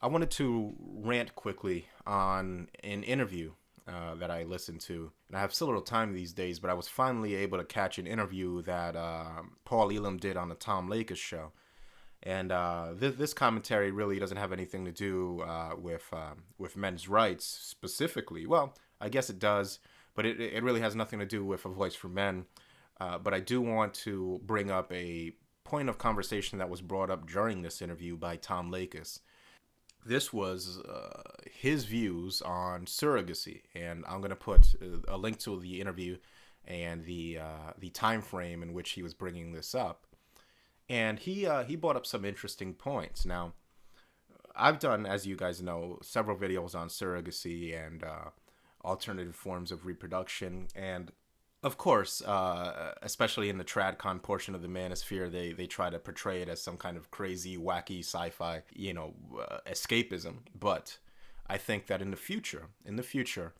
I wanted to rant quickly on an interview that I listened to. And I have so little time these days, but I was finally able to catch an interview that Paul Elam did on the Tom Leykis show. And this commentary really doesn't have anything to do with men's rights specifically. Well, I guess it does, but it really has nothing to do with a voice for men. But I do want to bring up a point of conversation that was brought up during this interview by Tom Leykis. This was his views on surrogacy, and I'm going to put a link to the interview and the time frame in which he was bringing this up. And he brought up some interesting points. Now, I've done, as you guys know, several videos on surrogacy and alternative forms of reproduction, and of course, especially in the tradcon portion of the manosphere, they try to portray it as some kind of crazy, wacky sci-fi, escapism. But I think that in the future,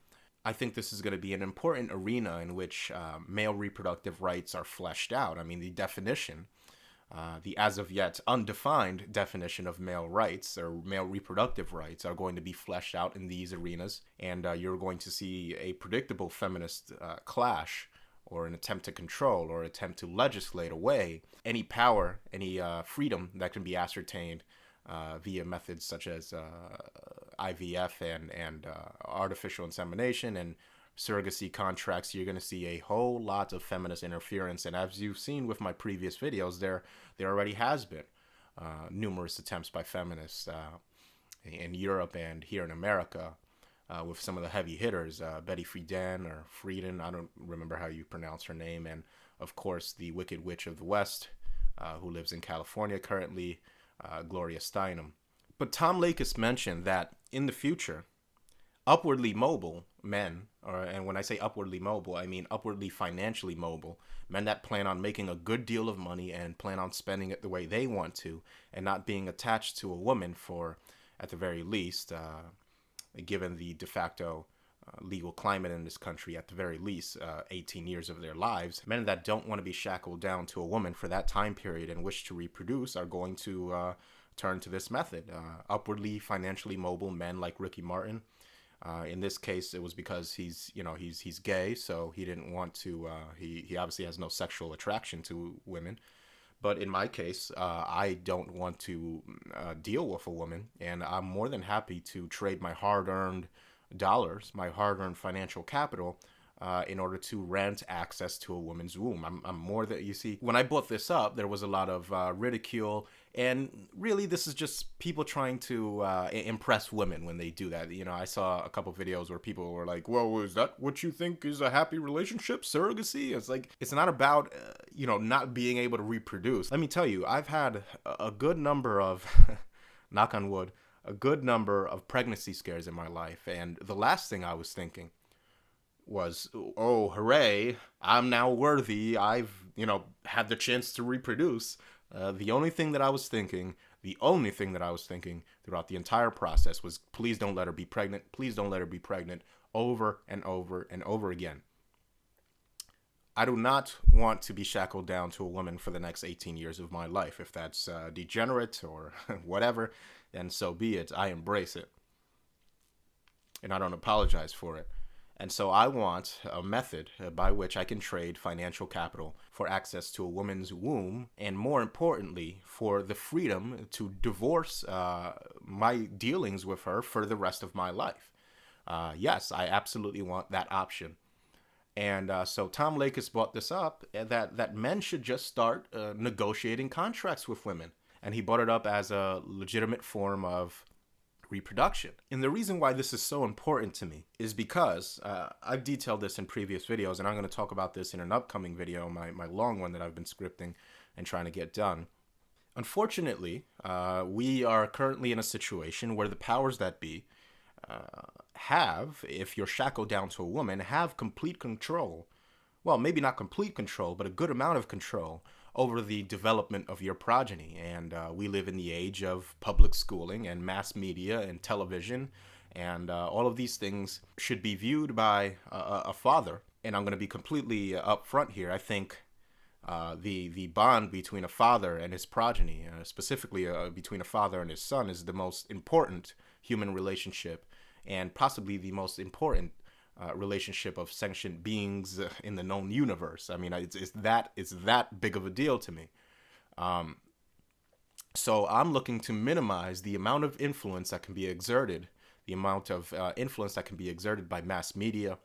I think this is going to be an important arena in which male reproductive rights are fleshed out. I mean, the definition, the as of yet undefined definition of male rights or male reproductive rights are going to be fleshed out in these arenas, and you're going to see a predictable feminist clash or an attempt to control or attempt to legislate away any power, any freedom that can be ascertained via methods such as IVF and artificial insemination and surrogacy contracts. You're going to see a whole lot of feminist interference, and as you've seen with my previous videos, there already has been numerous attempts by feminists in Europe and here in America with some of the heavy hitters, Betty Friedan or Frieden, I don't remember how you pronounce her name, and of course the Wicked Witch of the West, who lives in California currently, Gloria Steinem. But Tom Leykis mentioned that in the future, upwardly mobile men, and when I say upwardly mobile, I mean upwardly financially mobile, men that plan on making a good deal of money and plan on spending it the way they want to and not being attached to a woman for, at the very least, given the de facto legal climate in this country, at the very least, 18 years of their lives. Men that don't want to be shackled down to a woman for that time period and wish to reproduce are going to turn to this method. Upwardly financially mobile men like Ricky Martin. In this case, it was because he's gay, so he didn't want to. He obviously has no sexual attraction to women. But in my case, I don't want to deal with a woman, and I'm more than happy to trade my hard-earned dollars, my hard-earned financial capital, in order to rent access to a woman's womb. I'm more than, you see, when I brought this up, there was a lot of ridicule, and really this is just people trying to impress women when they do that. I saw a couple videos where people were like, well, is that what you think is a happy relationship, surrogacy? It's like, it's not about, not being able to reproduce. Let me tell you, I've had a good number of, knock on wood, a good number of pregnancy scares in my life, and the last thing I was thinking was, oh, hooray, I'm now worthy, I've, had the chance to reproduce. The only thing that I was thinking throughout the entire process was, please don't let her be pregnant, please don't let her be pregnant, over and over and over again. I do not want to be shackled down to a woman for the next 18 years of my life. If that's degenerate or whatever, then so be it. I embrace it. And I don't apologize for it. And so I want a method by which I can trade financial capital for access to a woman's womb, and more importantly, for the freedom to divorce my dealings with her for the rest of my life. Yes, I absolutely want that option. And so Tom Leykis brought this up, that men should just start negotiating contracts with women. And he brought it up as a legitimate form of reproduction. And the reason why this is so important to me is because I've detailed this in previous videos, and I'm going to talk about this in an upcoming video, my long one that I've been scripting and trying to get done. Unfortunately, we are currently in a situation where the powers that be have, if you're shackled down to a woman, have complete control. Well, maybe not complete control, but a good amount of control over the development of your progeny. And we live in the age of public schooling and mass media and television, and all of these things should be viewed by a father. And I'm going to be completely upfront here. I think The bond between a father and his progeny, specifically between a father and his son, is the most important human relationship, and possibly the most important relationship of sentient beings in the known universe. I mean, it's that big of a deal to me. So I'm looking to minimize the amount of influence that can be exerted, the amount of influence that can be exerted by mass media,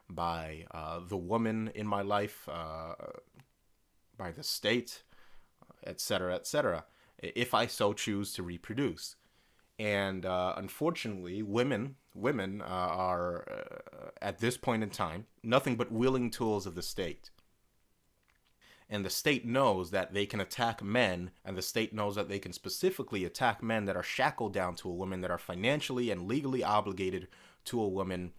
by the woman in my life, by the state, etc., etc., if I so choose to reproduce. And unfortunately, women are at this point in time nothing but willing tools of the state. And the state knows that they can attack men, and the state knows that they can specifically attack men that are shackled down to a woman, that are financially and legally obligated to a woman,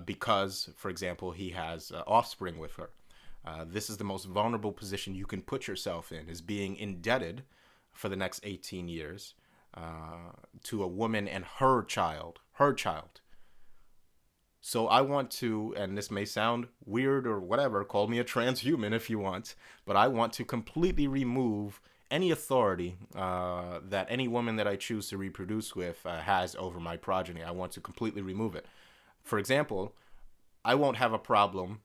because, for example, he has offspring with her. This is the most vulnerable position you can put yourself in, is being indebted for the next 18 years to a woman and her child. Her child. So I want to, and this may sound weird or whatever, call me a transhuman if you want, but I want to completely remove any authority that any woman that I choose to reproduce with has over my progeny. I want to completely remove it. For example, I won't have a problem.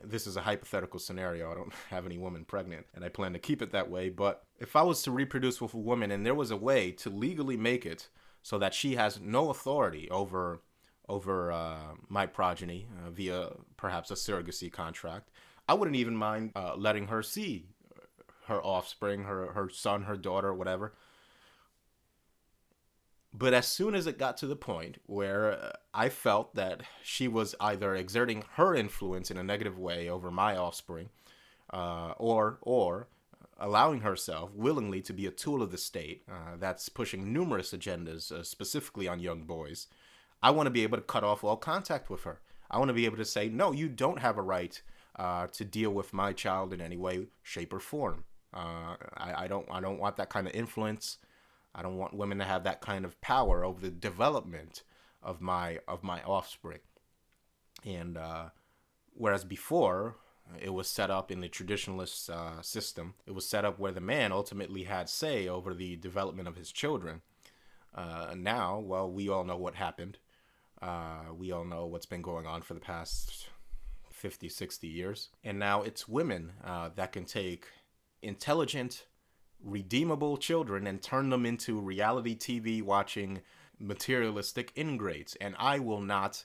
This is a hypothetical scenario. I don't have any woman pregnant, and I plan to keep it that way. But if I was to reproduce with a woman and there was a way to legally make it so that she has no authority over my progeny via perhaps a surrogacy contract, I wouldn't even mind letting her see her offspring, her son, her daughter, whatever. But as soon as it got to the point where I felt that she was either exerting her influence in a negative way over my offspring, or allowing herself willingly to be a tool of the state that's pushing numerous agendas, specifically on young boys, I want to be able to cut off all contact with her. I want to be able to say, no, you don't have a right to deal with my child in any way, shape, or form. I don't want that kind of influence. I don't want women to have that kind of power over the development of my offspring. And whereas before, it was set up in the traditionalist system, it was set up where the man ultimately had say over the development of his children. Now, well, we all know what happened. We all know what's been going on for the past 50, 60 years. And now it's women that can take intelligent, redeemable children and turn them into reality TV watching materialistic ingrates. And I will not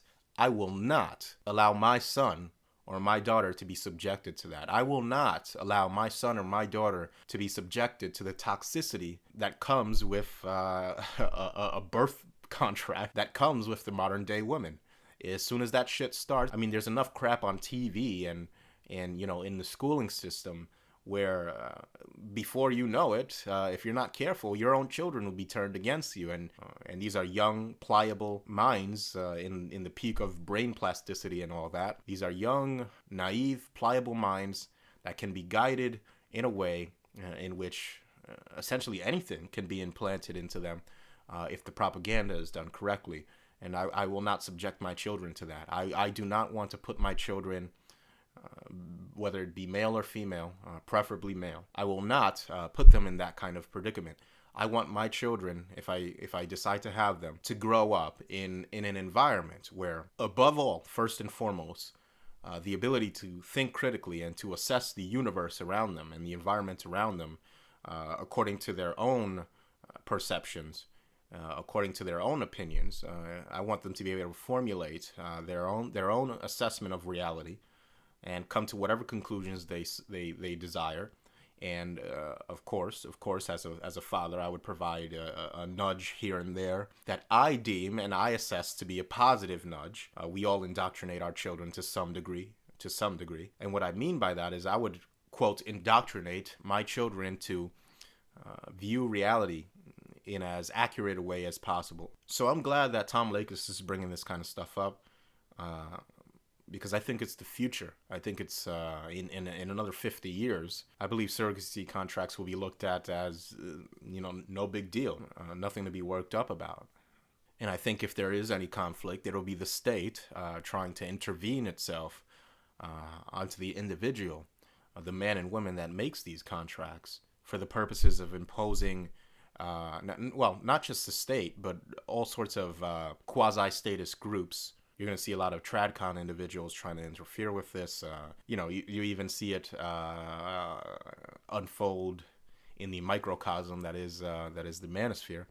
allow my son or my daughter to be subjected to that. I will not allow my son or my daughter to be subjected to the toxicity that comes with a birth contract that comes with the modern day woman. As soon as that shit starts, I mean, there's enough crap on TV and in the schooling system where before you know it, if you're not careful, your own children will be turned against you. And these are young, pliable minds in the peak of brain plasticity and all that. These are young, naive, pliable minds that can be guided in a way in which essentially anything can be implanted into them if the propaganda is done correctly. And I will not subject my children to that. I do not want to put my children, whether it be male or female, preferably male, I will not put them in that kind of predicament. I want my children, if I decide to have them, to grow up in an environment where, above all, first and foremost, the ability to think critically and to assess the universe around them and the environment around them according to their own perceptions, according to their own opinions. I want them to be able to formulate their own assessment of reality and come to whatever conclusions they desire. And of course, as a father, I would provide a nudge here and there that I deem and I assess to be a positive nudge. We all indoctrinate our children to some degree. And what I mean by that is I would, quote, indoctrinate my children to view reality in as accurate a way as possible. So I'm glad that Tom Leykis is bringing this kind of stuff up. Because I think it's the future. I think it's in another 50 years, I believe surrogacy contracts will be looked at as, no big deal, nothing to be worked up about. And I think if there is any conflict, it'll be the state trying to intervene itself onto the individual the men and women that makes these contracts for the purposes of imposing, not just the state, but all sorts of quasi-statist groups. You're going to see a lot of tradcon individuals trying to interfere with this. You even see it unfold in the microcosm that is the manosphere.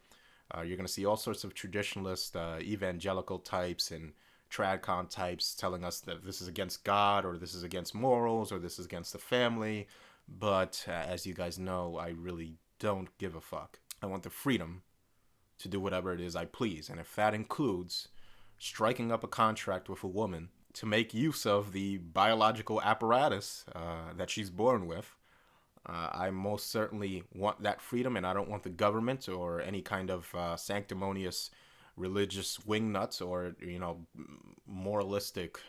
You're going to see all sorts of traditionalist, evangelical types and tradcon types telling us that this is against God, or this is against morals, or this is against the family. But as you guys know, I really don't give a fuck. I want the freedom to do whatever it is I please. And if that includes striking up a contract with a woman to make use of the biological apparatus that she's born with, I most certainly want that freedom, and I don't want the government or any kind of sanctimonious religious wingnuts or, moralistic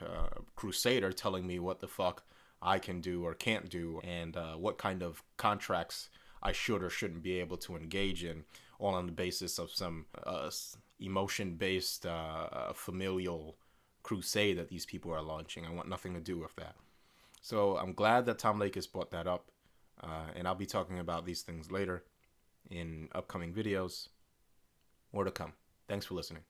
crusader telling me what the fuck I can do or can't do, and what kind of contracts I should or shouldn't be able to engage in, all on the basis of some emotion-based familial crusade that these people are launching. I want nothing to do with that. So I'm glad that Tom Leykis brought that up, and I'll be talking about these things later in upcoming videos. More to come. Thanks for listening.